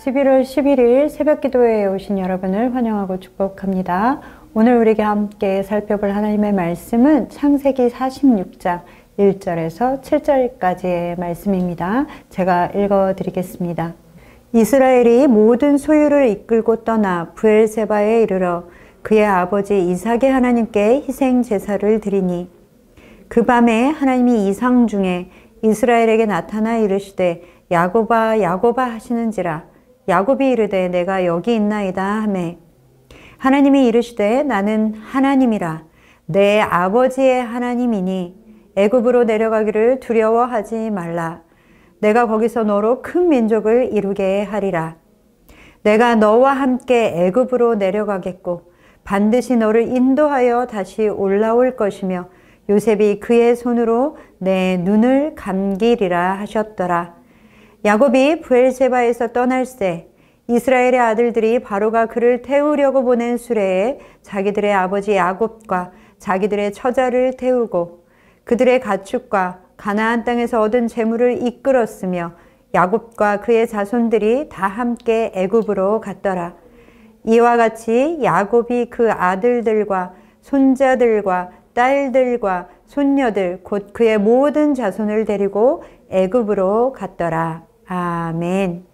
11월 11일 새벽기도회에 오신 여러분을 환영하고 축복합니다. 오늘 우리가 함께 살펴볼 하나님의 말씀은 창세기 46장 1절에서 7절까지의 말씀입니다. 제가 읽어드리겠습니다. 이스라엘이 모든 소유를 이끌고 떠나 브엘세바에 이르러 그의 아버지 이삭의 하나님께 희생 제사를 드리니 그 밤에 하나님이 이상 중에 이스라엘에게 나타나 이르시되 야곱아 야곱아 하시는지라. 야곱이 이르되 내가 여기 있나이다 하매 하나님이 이르시되 나는 하나님이라 내 아버지의 하나님이니 애굽으로 내려가기를 두려워하지 말라. 내가 거기서 너로 큰 민족을 이루게 하리라. 내가 너와 함께 애굽으로 내려가겠고 반드시 너를 인도하여 다시 올라올 것이며 요셉이 그의 손으로 내 눈을 감기리라 하셨더라. 야곱이 브엘세바에서 떠날새 이스라엘의 아들들이 바로가 그를 태우려고 보낸 수레에 자기들의 아버지 야곱과 자기들의 처자를 태우고 그들의 가축과 가나안 땅에서 얻은 재물을 이끌었으며 야곱과 그의 자손들이 다 함께 애굽으로 갔더라. 이와 같이 야곱이 그 아들들과 손자들과 딸들과 손녀들 곧 그의 모든 자손을 데리고 애굽으로 갔더라. 아멘.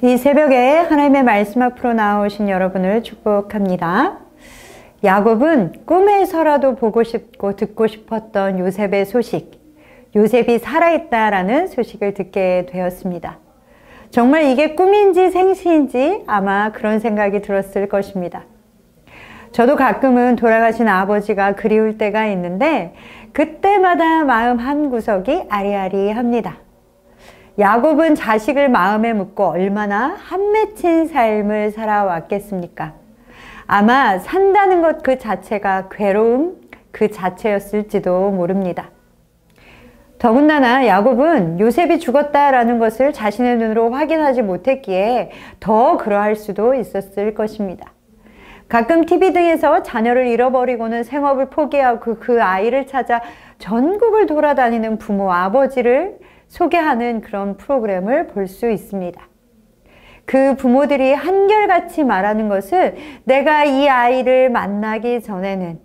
이 새벽에 하나님의 말씀 앞으로 나오신 여러분을 축복합니다. 야곱은 꿈에서라도 보고 싶고 듣고 싶었던 요셉의 소식, 요셉이 살아있다라는 소식을 듣게 되었습니다. 정말 이게 꿈인지 생시인지 아마 그런 생각이 들었을 것입니다. 저도 가끔은 돌아가신 아버지가 그리울 때가 있는데 그때마다 마음 한구석이 아리아리합니다. 야곱은 자식을 마음에 묻고 얼마나 한 맺힌 삶을 살아왔겠습니까? 아마 산다는 것 그 자체가 괴로움 그 자체였을지도 모릅니다. 더군다나 야곱은 요셉이 죽었다라는 것을 자신의 눈으로 확인하지 못했기에 더 그러할 수도 있었을 것입니다. 가끔 TV 등에서 자녀를 잃어버리고는 생업을 포기하고 그 아이를 찾아 전국을 돌아다니는 부모, 아버지를 소개하는 그런 프로그램을 볼 수 있습니다. 그 부모들이 한결같이 말하는 것은 내가 이 아이를 만나기 전에는,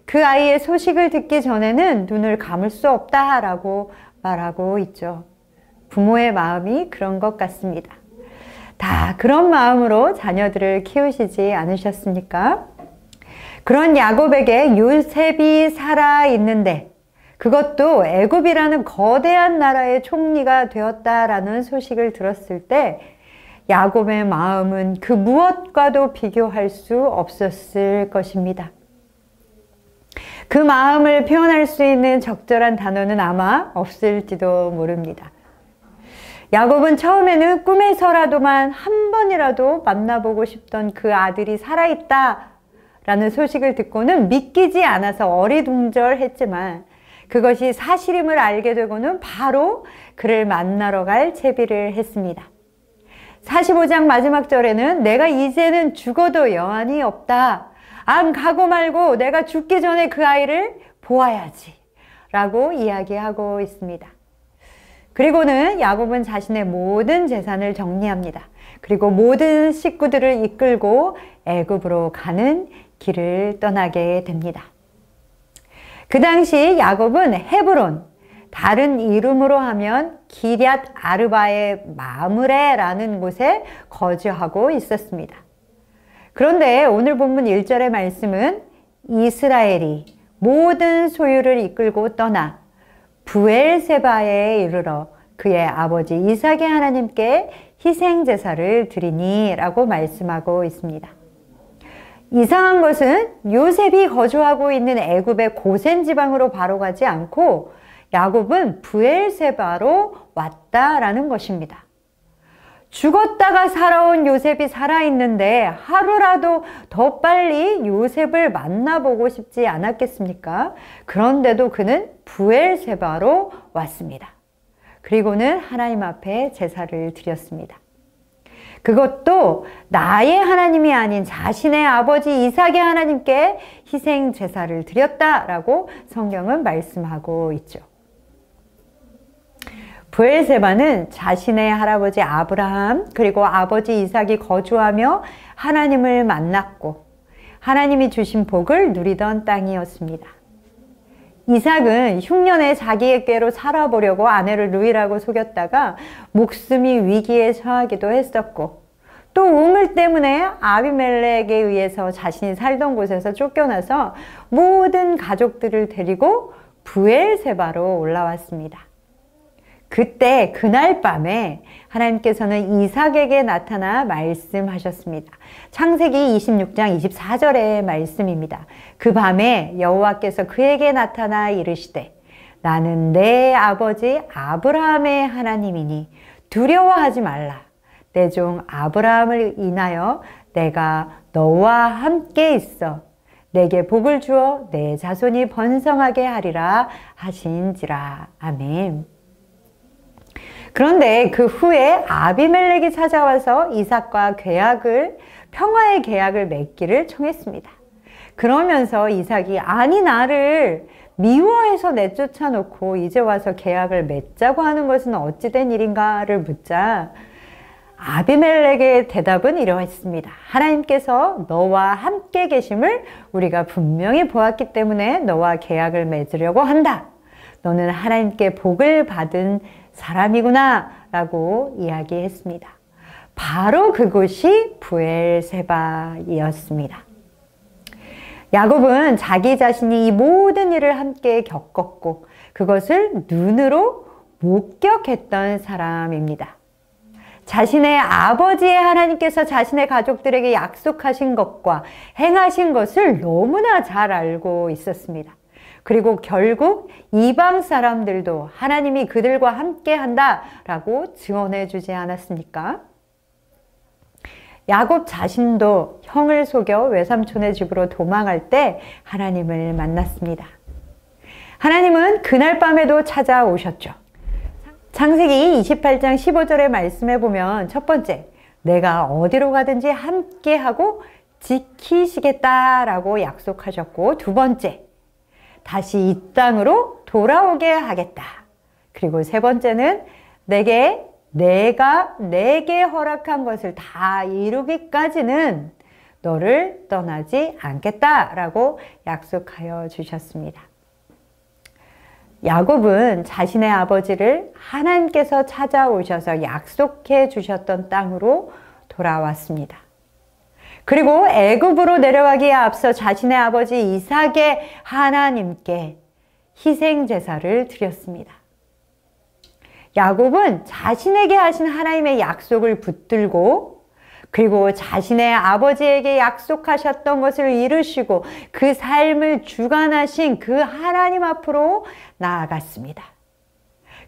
그 아이의 소식을 듣기 전에는 눈을 감을 수 없다라고 말하고 있죠. 부모의 마음이 그런 것 같습니다. 다 그런 마음으로 자녀들을 키우시지 않으셨습니까? 그런 야곱에게 요셉이 살아있는데 그것도 애굽이라는 거대한 나라의 총리가 되었다라는 소식을 들었을 때 야곱의 마음은 그 무엇과도 비교할 수 없었을 것입니다. 그 마음을 표현할 수 있는 적절한 단어는 아마 없을지도 모릅니다. 야곱은 처음에는 꿈에서라도만 한 번이라도 만나보고 싶던 그 아들이 살아있다라는 소식을 듣고는 믿기지 않아서 어리둥절했지만 그것이 사실임을 알게 되고는 바로 그를 만나러 갈 채비를 했습니다. 45장 마지막 절에는 내가 이제는 죽어도 여한이 없다. 안 가고 말고 내가 죽기 전에 그 아이를 보아야지 라고 이야기하고 있습니다. 그리고는 야곱은 자신의 모든 재산을 정리합니다. 그리고 모든 식구들을 이끌고 애굽으로 가는 길을 떠나게 됩니다. 그 당시 야곱은 헤브론, 다른 이름으로 하면 기럇 아르바의 마므레라는 곳에 거주하고 있었습니다. 그런데 오늘 본문 1절의 말씀은 이스라엘이 모든 소유를 이끌고 떠나 브엘세바에 이르러 그의 아버지 이삭의 하나님께 희생제사를 드리니 라고 말씀하고 있습니다. 이상한 것은 요셉이 거주하고 있는 애굽의 고센 지방으로 바로 가지 않고 야곱은 브엘세바로 왔다라는 것입니다. 죽었다가 살아온 요셉이 살아있는데 하루라도 더 빨리 요셉을 만나보고 싶지 않았겠습니까? 그런데도 그는 브엘세바로 왔습니다. 그리고는 하나님 앞에 제사를 드렸습니다. 그것도 나의 하나님이 아닌 자신의 아버지 이삭의 하나님께 희생 제사를 드렸다라고 성경은 말씀하고 있죠. 브엘세바는 자신의 할아버지 아브라함 그리고 아버지 이삭이 거주하며 하나님을 만났고 하나님이 주신 복을 누리던 땅이었습니다. 이삭은 흉년에 자기에게로 살아보려고 아내를 루이라고 속였다가 목숨이 위기에 처하기도 했었고 또 우물 때문에 아비멜렉에 의해서 자신이 살던 곳에서 쫓겨나서 모든 가족들을 데리고 브엘세바로 올라왔습니다. 그때 그날 밤에 하나님께서는 이삭에게 나타나 말씀하셨습니다. 창세기 26장 24절의 말씀입니다. 그 밤에 여호와께서 그에게 나타나 이르시되 나는 내 아버지 아브라함의 하나님이니 두려워하지 말라. 내 종 아브라함을 인하여 내가 너와 함께 있어 내게 복을 주어 내 자손이 번성하게 하리라 하신지라. 아멘. 그런데 그 후에 아비멜렉이 찾아와서 이삭과 평화의 계약을 맺기를 청했습니다. 그러면서 이삭이 아니 나를 미워해서 내쫓아 놓고 이제 와서 계약을 맺자고 하는 것은 어찌된 일인가를 묻자 아비멜렉의 대답은 이러했습니다. 하나님께서 너와 함께 계심을 우리가 분명히 보았기 때문에 너와 계약을 맺으려고 한다. 너는 하나님께 복을 받은 사람이구나 라고 이야기했습니다. 바로 그곳이 브엘세바이었습니다. 야곱은 자기 자신이 이 모든 일을 함께 겪었고 그것을 눈으로 목격했던 사람입니다. 자신의 아버지의 하나님께서 자신의 가족들에게 약속하신 것과 행하신 것을 너무나 잘 알고 있었습니다. 그리고 결국 이방 사람들도 하나님이 그들과 함께 한다라고 증언해 주지 않았습니까? 야곱 자신도 형을 속여 외삼촌의 집으로 도망할 때 하나님을 만났습니다. 하나님은 그날 밤에도 찾아오셨죠. 창세기 28장 15절의 말씀에 보면 첫 번째, 내가 어디로 가든지 함께하고 지키시겠다라고 약속하셨고 두 번째, 다시 이 땅으로 돌아오게 하겠다. 그리고 세 번째는 내가 내게 허락한 것을 다 이루기까지는 너를 떠나지 않겠다라고 약속하여 주셨습니다. 야곱은 자신의 아버지를 하나님께서 찾아오셔서 약속해 주셨던 땅으로 돌아왔습니다. 그리고 애굽으로 내려가기에 앞서 자신의 아버지 이삭의 하나님께 희생 제사를 드렸습니다. 야곱은 자신에게 하신 하나님의 약속을 붙들고 그리고 자신의 아버지에게 약속하셨던 것을 이루시고 그 삶을 주관하신 그 하나님 앞으로 나아갔습니다.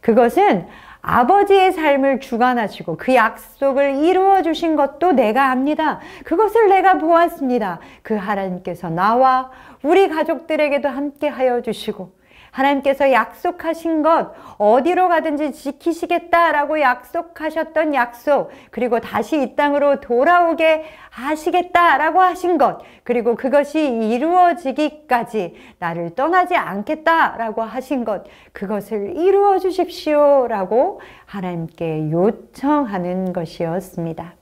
그것은 아버지의 삶을 주관하시고 그 약속을 이루어 주신 것도 내가 압니다. 그것을 내가 보았습니다. 그 하나님께서 나와 우리 가족들에게도 함께 하여 주시고 하나님께서 약속하신 것 어디로 가든지 지키시겠다라고 약속하셨던 약속 그리고 다시 이 땅으로 돌아오게 하시겠다라고 하신 것 그리고 그것이 이루어지기까지 나를 떠나지 않겠다라고 하신 것 그것을 이루어 주십시오라고 하나님께 요청하는 것이었습니다.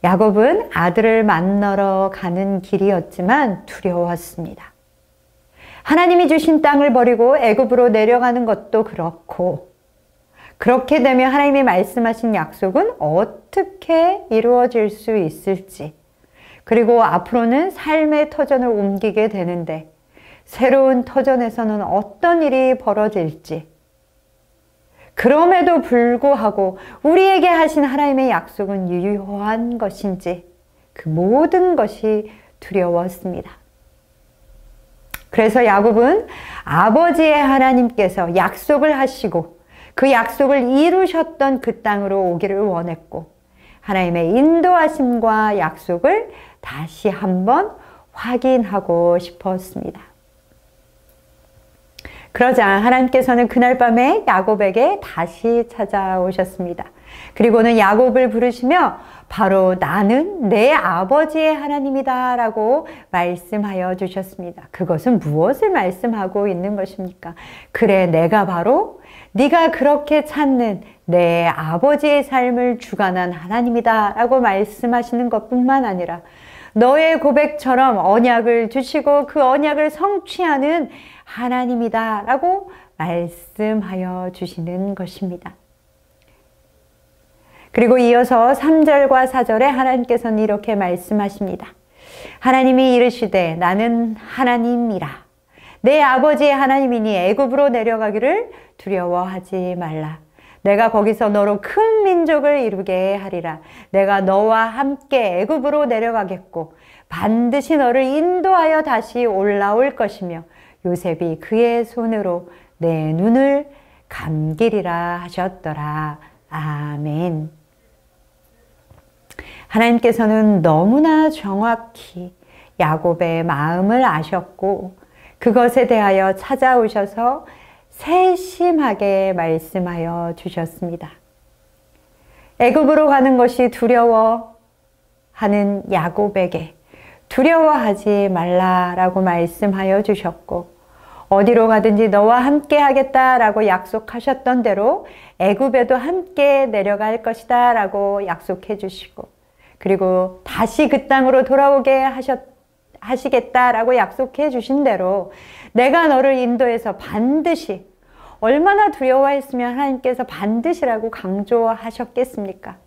야곱은 아들을 만나러 가는 길이었지만 두려웠습니다. 하나님이 주신 땅을 버리고 애굽으로 내려가는 것도 그렇고 그렇게 되면 하나님이 말씀하신 약속은 어떻게 이루어질 수 있을지 그리고 앞으로는 삶의 터전을 옮기게 되는데 새로운 터전에서는 어떤 일이 벌어질지 그럼에도 불구하고 우리에게 하신 하나님의 약속은 유효한 것인지 그 모든 것이 두려웠습니다. 그래서 야곱은 아버지의 하나님께서 약속을 하시고 그 약속을 이루셨던 그 땅으로 오기를 원했고 하나님의 인도하심과 약속을 다시 한번 확인하고 싶었습니다. 그러자 하나님께서는 그날 밤에 야곱에게 다시 찾아오셨습니다. 그리고는 야곱을 부르시며 바로 나는 내 아버지의 하나님이다 라고 말씀하여 주셨습니다. 그것은 무엇을 말씀하고 있는 것입니까? 그래, 내가 바로 네가 그렇게 찾는 내 아버지의 삶을 주관한 하나님이다 라고 말씀하시는 것뿐만 아니라 너의 고백처럼 언약을 주시고 그 언약을 성취하는 하나님이다 라고 말씀하여 주시는 것입니다. 그리고 이어서 3절과 4절에 하나님께서는 이렇게 말씀하십니다. 하나님이 이르시되 나는 하나님이라. 내 아버지의 하나님이니 애굽으로 내려가기를 두려워하지 말라. 내가 거기서 너로 큰 민족을 이루게 하리라. 내가 너와 함께 애굽으로 내려가겠고 반드시 너를 인도하여 다시 올라올 것이며 요셉이 그의 손으로 내 눈을 감기리라 하셨더라. 아멘. 하나님께서는 너무나 정확히 야곱의 마음을 아셨고 그것에 대하여 찾아오셔서 세심하게 말씀하여 주셨습니다. 애굽으로 가는 것이 두려워하는 야곱에게 두려워하지 말라라고 말씀하여 주셨고 어디로 가든지 너와 함께 하겠다라고 약속하셨던 대로 애굽에도 함께 내려갈 것이다 라고 약속해 주시고 그리고 다시 그 땅으로 돌아오게 하시겠다라고 약속해 주신 대로 내가 너를 인도해서 반드시 얼마나 두려워했으면 하나님께서 반드시라고 강조하셨겠습니까?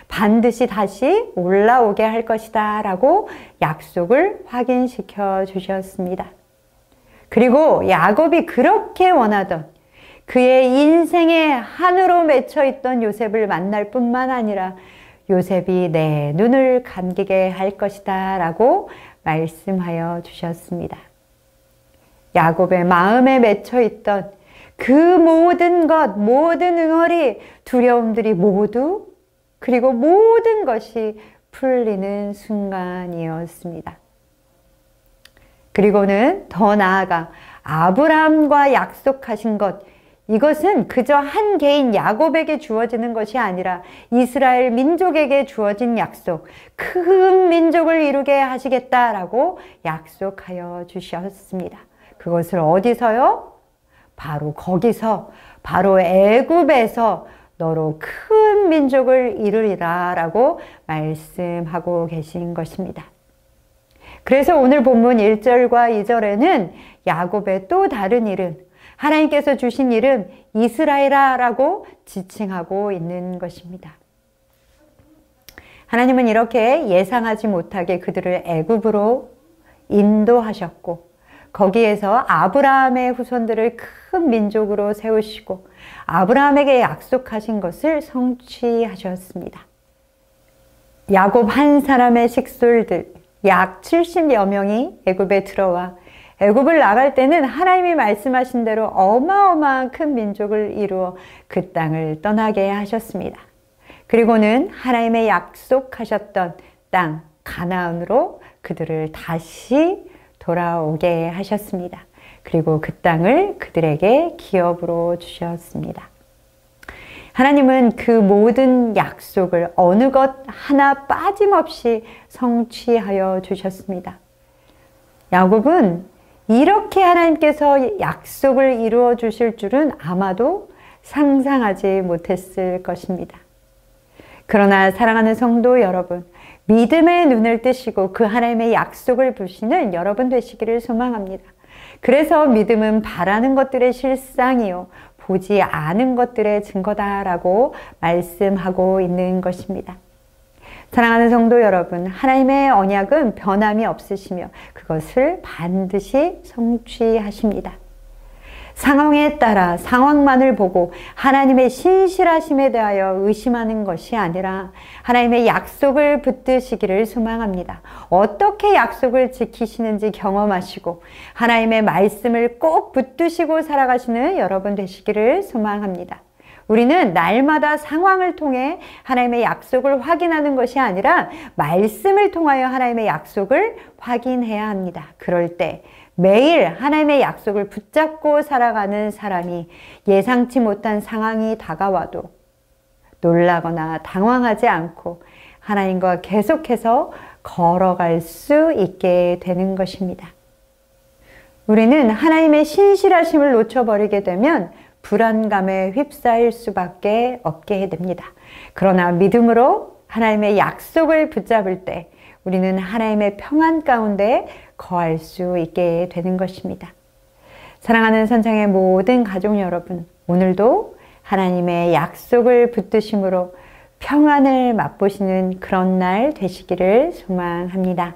반드시 다시 올라오게 할 것이다 라고 약속을 확인시켜 주셨습니다. 그리고 야곱이 그렇게 원하던 그의 인생의 한으로 맺혀 있던 요셉을 만날 뿐만 아니라 요셉이 내 눈을 감기게 할 것이다 라고 말씀하여 주셨습니다. 야곱의 마음에 맺혀 있던 그 모든 것, 모든 응어리, 두려움들이 모두 그리고 모든 것이 풀리는 순간이었습니다. 그리고는 더 나아가 아브라함과 약속하신 것, 이것은 그저 한 개인 야곱에게 주어지는 것이 아니라 이스라엘 민족에게 주어진 약속, 큰 민족을 이루게 하시겠다라고 약속하여 주셨습니다. 그것을 어디서요? 바로 거기서, 바로 애굽에서 너로 큰 민족을 이루리라 라고 말씀하고 계신 것입니다. 그래서 오늘 본문 1절과 2절에는 야곱의 또 다른 이름, 하나님께서 주신 이름 이스라엘아라고 지칭하고 있는 것입니다. 하나님은 이렇게 예상하지 못하게 그들을 애굽으로 인도하셨고 거기에서 아브라함의 후손들을 큰 민족으로 세우시고 아브라함에게 약속하신 것을 성취하셨습니다. 야곱 한 사람의 식솔들 약 70여 명이 애굽에 들어와 애굽을 나갈 때는 하나님이 말씀하신 대로 어마어마한 큰 민족을 이루어 그 땅을 떠나게 하셨습니다. 그리고는 하나님의 약속하셨던 땅 가나안으로 그들을 다시 돌아오게 하셨습니다. 그리고 그 땅을 그들에게 기업으로 주셨습니다. 하나님은 그 모든 약속을 어느 것 하나 빠짐없이 성취하여 주셨습니다. 야곱은 이렇게 하나님께서 약속을 이루어 주실 줄은 아마도 상상하지 못했을 것입니다. 그러나 사랑하는 성도 여러분, 믿음의 눈을 뜨시고 그 하나님의 약속을 보시는 여러분 되시기를 소망합니다. 그래서 믿음은 바라는 것들의 실상이요 보지 않은 것들의 증거다라고 말씀하고 있는 것입니다. 사랑하는 성도 여러분, 하나님의 언약은 변함이 없으시며 그것을 반드시 성취하십니다. 상황에 따라 상황만을 보고 하나님의 신실하심에 대하여 의심하는 것이 아니라 하나님의 약속을 붙드시기를 소망합니다. 어떻게 약속을 지키시는지 경험하시고 하나님의 말씀을 꼭 붙드시고 살아가시는 여러분 되시기를 소망합니다. 우리는 날마다 상황을 통해 하나님의 약속을 확인하는 것이 아니라 말씀을 통하여 하나님의 약속을 확인해야 합니다. 그럴 때 매일 하나님의 약속을 붙잡고 살아가는 사람이 예상치 못한 상황이 다가와도 놀라거나 당황하지 않고 하나님과 계속해서 걸어갈 수 있게 되는 것입니다. 우리는 하나님의 신실하심을 놓쳐버리게 되면 불안감에 휩싸일 수밖에 없게 됩니다. 그러나 믿음으로 하나님의 약속을 붙잡을 때 우리는 하나님의 평안 가운데 거할 수 있게 되는 것입니다. 사랑하는 선창의 모든 가족 여러분, 오늘도 하나님의 약속을 붙드심으로 평안을 맛보시는 그런 날 되시기를 소망합니다.